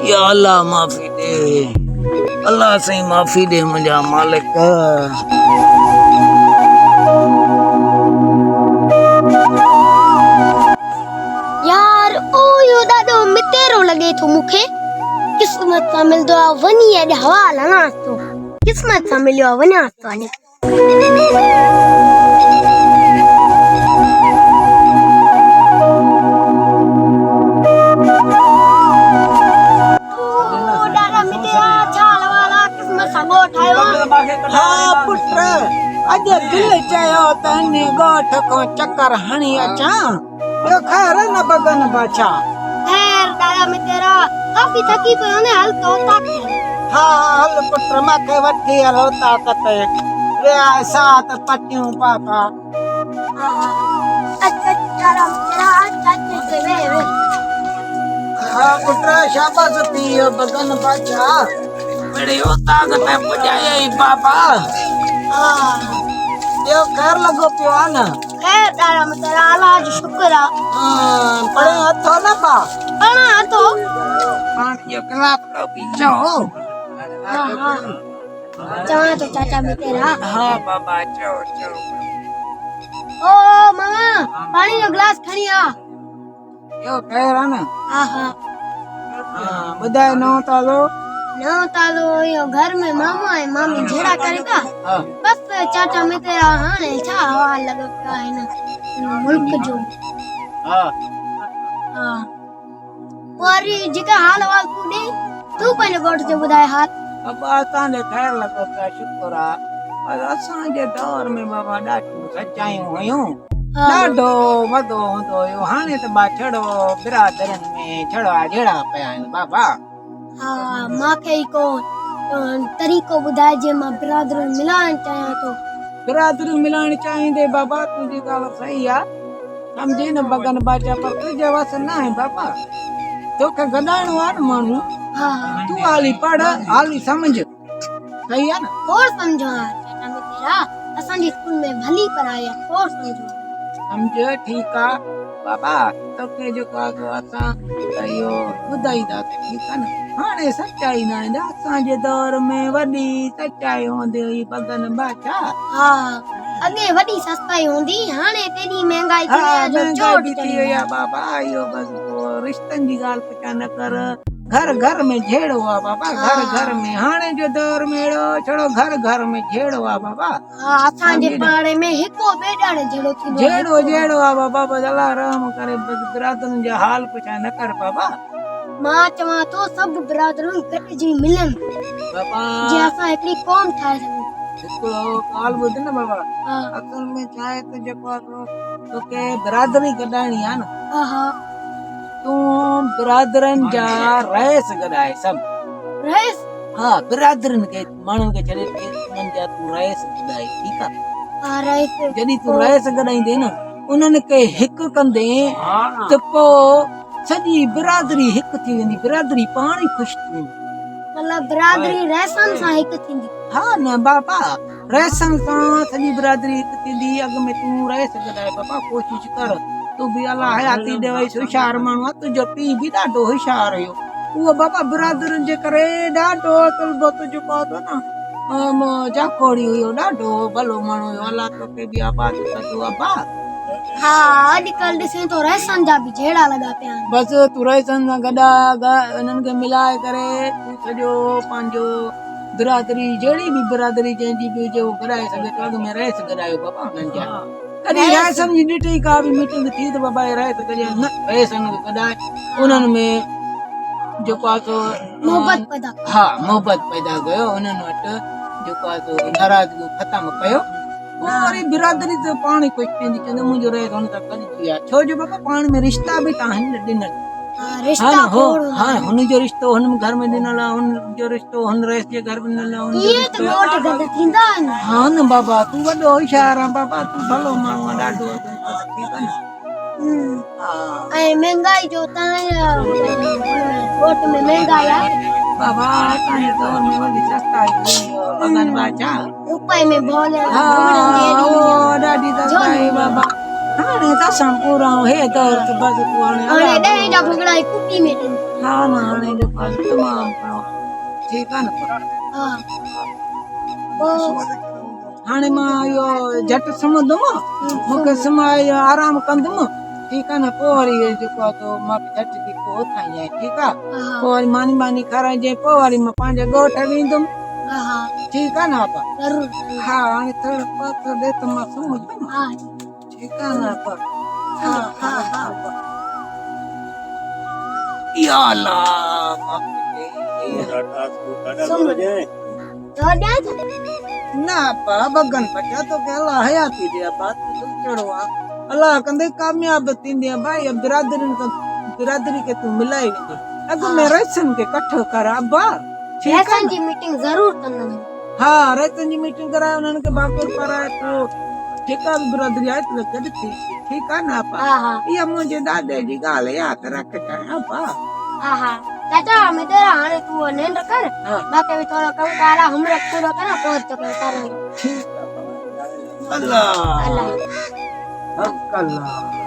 या अल्लाह माफ़ी दे, अल्लाह से माफ़ी दे मुंहिंजा मालिक। यार ओ यो ॾाढो मितेरो लॻे थो मूंखे। किस्मत सां मिलंदो आहे वञी अॼु हवा हलां थो। किस्मत सां मिलियो आहे वञा थो अॼु। ॾाढा मितेरा छा हवा किस्मत सां ॻोठ आयो हाँ पुट, अॼु दिलि चयो त इन ॻोठ खां चकर हणी अचां। ॿियो ख़ैर न बगन बाछा। खैर ॾाढा मितेरा काफ़ी थकी पियो ने हल तो ताक़त। हाँ हल पुट मूंखे वठी हलो ताक़त। विया सात पटियूं पापा। अच्छा ॾाढा मितेरा चाचे वे वे। हाँ पुट शाबाश थी वियो बगन बाछा। बड़ियो ताक़त पुॼायई पापा। ॿियो ख़ैर लॻो पियो आहे न? खैर ॾाढा मितेरा अल्लाह जो शुक्र आहे। पढ़े हथो न पा? पढ़ा हथो। पाणी जो गिलास तो पी चो। चवां तो चाचा मितेरा। हाँ बाबा चो चो। ओ मामा पानी जो गिलास खणी आ। यो ख़ैर आहे न? हाँ ॿुधाए नओं ताज़ो? नओं ताज़ो यो घर में मामा ऐं मामी झेड़ा करे था। बस चाचा मितेरा हाणे छा हवा लॻो पियो आहे हिन मुल्क जो। हाँ और जेका हाल वाल तू ॾे तू पंहिंजे ॻोठ जो ॿुधाए हाल। बाबा असांजे ख़ैर लॻो पियो शुक्र आहे। पर असांजे दौर में बाबा ॾाढियूं सचायूं हुयूं। ॾाढो वॾो हूंदो हुयो। हाणे त बा छड़ो बिरादरनि में छड़ा झेड़ा पिया आहिनि बाबा। हाँ मांखे ई को तरीक़ो ॿुधाए जे मां बिरादर मिलाइण चाहियां तो। बिरादरी मिलाइण चाहींदे बाबा तुंहिंजी ॻाल्हि सही आहे। समझी न बगन बाचा पर तुंहिंजे वस न आहे बाबा। तोखे गॾाइणो आहे न माण्हू। तूं हाली पढ़ हाली समझ। सही आहे न? और समझो चाचा मितेरा असांजे स्कूल में भली पढ़ाई आहे और समझो। समझ ठीक आहे बाबा। तोखे जेको आहे असां इहो ॿुधाईंदासीं ठीक आहे न। हाणे सच्चाई न आहे। असांजे दौर में वॾी सच्चाई हूंदी हुई बगन बाचा। हाँ अॻे वॾी सस्ताई हूंदी हाणे तेॾी महांगाई थी वई जो चोट थी वई आहे बाबा। इहो बस रिश्तनि जी ॻाल्हि पचा न कर। घर घर में झेड़ो आहे बाबा। घर घर में हाणे जो दौर में अहिड़ो छड़ो घर घर में झेड़ो आहे बाबा। हाँ असांजे पाड़े में हिको बेॾाणे झेड़ो थींदो झेड़ो झेड़ो आहे बाबा। बस अल्लाह रहम करे बिरादरनि जो हाल पुछा न कर बाबा। मां चवां तो सभु बिरादरूं गॾिजी मिलनि बाबा जे असां हिकिड़ी क़ौम ठाहे सघूं। हिकिड़ो ॻाल्हि ॿुध न बाबा। असल में छा आहे त जेको आहे तोखे बिरादरी गॾाइणी आहे न। तूं बिरादरनि जा रहिस गॾाए सभु। रहिस? हाँ बिरादरनि खे माण्हुनि खे छॾे उन्हनि जा तूं रहिस गॾाए ठीक आहे। रहिस जॾहिं तूं रहिस गॾाईंदे न उन्हनि खे हिकु कंदे त पोइ सॼी बिरादरी हिकु थी वेंदी। बिरादरी पाण ई ख़ुशि थी वेंदी। मतलब बिरादरी रहिसनि सां हिकु थींदी। हाँ न बाबा रहिसनि सां सॼी बिरादरी हिकु थींदी। अॻ में तूं रहिस गॾाए बाबा कोशिशि कर। तूं बि अल्लाह हयाती ॾेवई होशियारु माण्हू आहे। तुंहिंजो पीउ बि ॾाढो होशियारु हुयो। उहो बाबा बिरादरनि जे करे ॾाढो तुलबत जेको आहे न जाखोड़ी हुयो। ॾाढो भलो माण्हू हुयो। अल्लाह तोखे बि आबाद कंदो अबा। हाँ अॼुकल्ह ॾिसे तो रहिसनि जा बि झेड़ा लॻा पिया आहिनि। बस तूं रहिसनि सां गॾा उन्हनि खे मिलाए करे तूं सॼो पंहिंजो बिरादरी जहिड़ी बि बिरादरी जंहिंजी बि जो गॾाए सघे तो। अॻ में रहिस गॾायो बाबा उन्हनि जा। कॾहिं रहिसनि जी ॾिठी का बि मीटिंग थी त बाबा रहिस गॾे न रहिसनि खे गॾाए उन्हनि में जेको आहे तो मोहबत पैदा। हाँ मोहबत पैदा कयो। उन्हनि वटि जेको आहे तो नाराज़गी ख़तमु कयो। वरी बिरादरी त पाण ई ख़ुशि थींदी। चवंदो मुंहिंजो रहिस हुन सां गॾिजी आहे। छो जो बाबा पाण में रिश्ता बि त आहिनि ॾिनल। हाँ हुनजो रिश्तो हुन घर में ॾिनल आहे। हुनजो रिश्तो हुन रहिस जे घर में ॾिनल आहे। हाँ न बाबा तूं वॾो होशियारु आहे बाबा। तूं भलो माण्हू आहे ॾाढो ठीक आहे न। ऐं महंगाई जो ॻोठ में महंगाई आहे बाबा। असांजे दौर में वॾी सस्ताई बगन बाचा। रुपए में बोले ॾाढी सस्ताई बाबा। हाणे त असां पूरा हे दौर बस तूं हाणे ॾह जा भुॻड़ा कुटी में ॾिन। हा ना हाणे जो पास तमाम ठीक है ना पर हा पोइ हाणे मां इहो झटि सुम्हंदुमि मूंखे सुम्हाए आराम कंदुमि ठीकु आहे न पोइ वरी जेको आहे तो मां बि झटि थी पोइ उथाई आहे ठीकु आहे हा पोइ वरी मानी मानी खाराइजे पोइ वरी मां पंहिंजे ॻोठ वेंदुमि हा हा ठीकु आहे न आपा ज़रूर हा हाणे थोरो पातो ॾे त मां सुम्हंदुमि हा ठीकु आहे न आपा हा हा हा या अल्लाह सुम तो ॾियां छा? ना आपा बगन पचा तो के अल्लाह हयाती दे बात तो चढ़ो अल्लाह कंदे कामयाब थींदी आहे भाई बिरादरी के तू मिलाई वेंदे अॻु में रसन के कठो कर अब्बा ठीकु आहे रेसन न जी मीटिंग ज़रूर कंदमि हा रतन जी मीटिंग कराए उन्हनि खे बाकुर पाराए पोइ जेका बि बिरादरी आहे त गॾु थी ठीकु आहे न आपा हा हा इहा मुंहिंजे ॾाॾे जी ॻाल्हि यादि रखजांइ आपा हा हा चाचा मैं हाणे तूं निंड कर हा बाक़ी भी थोड़ा कम कारा होमवर्क पूरो कर पोइ तो कर ठीकु आहे अल्लाह अल्लाह हक अल्लाह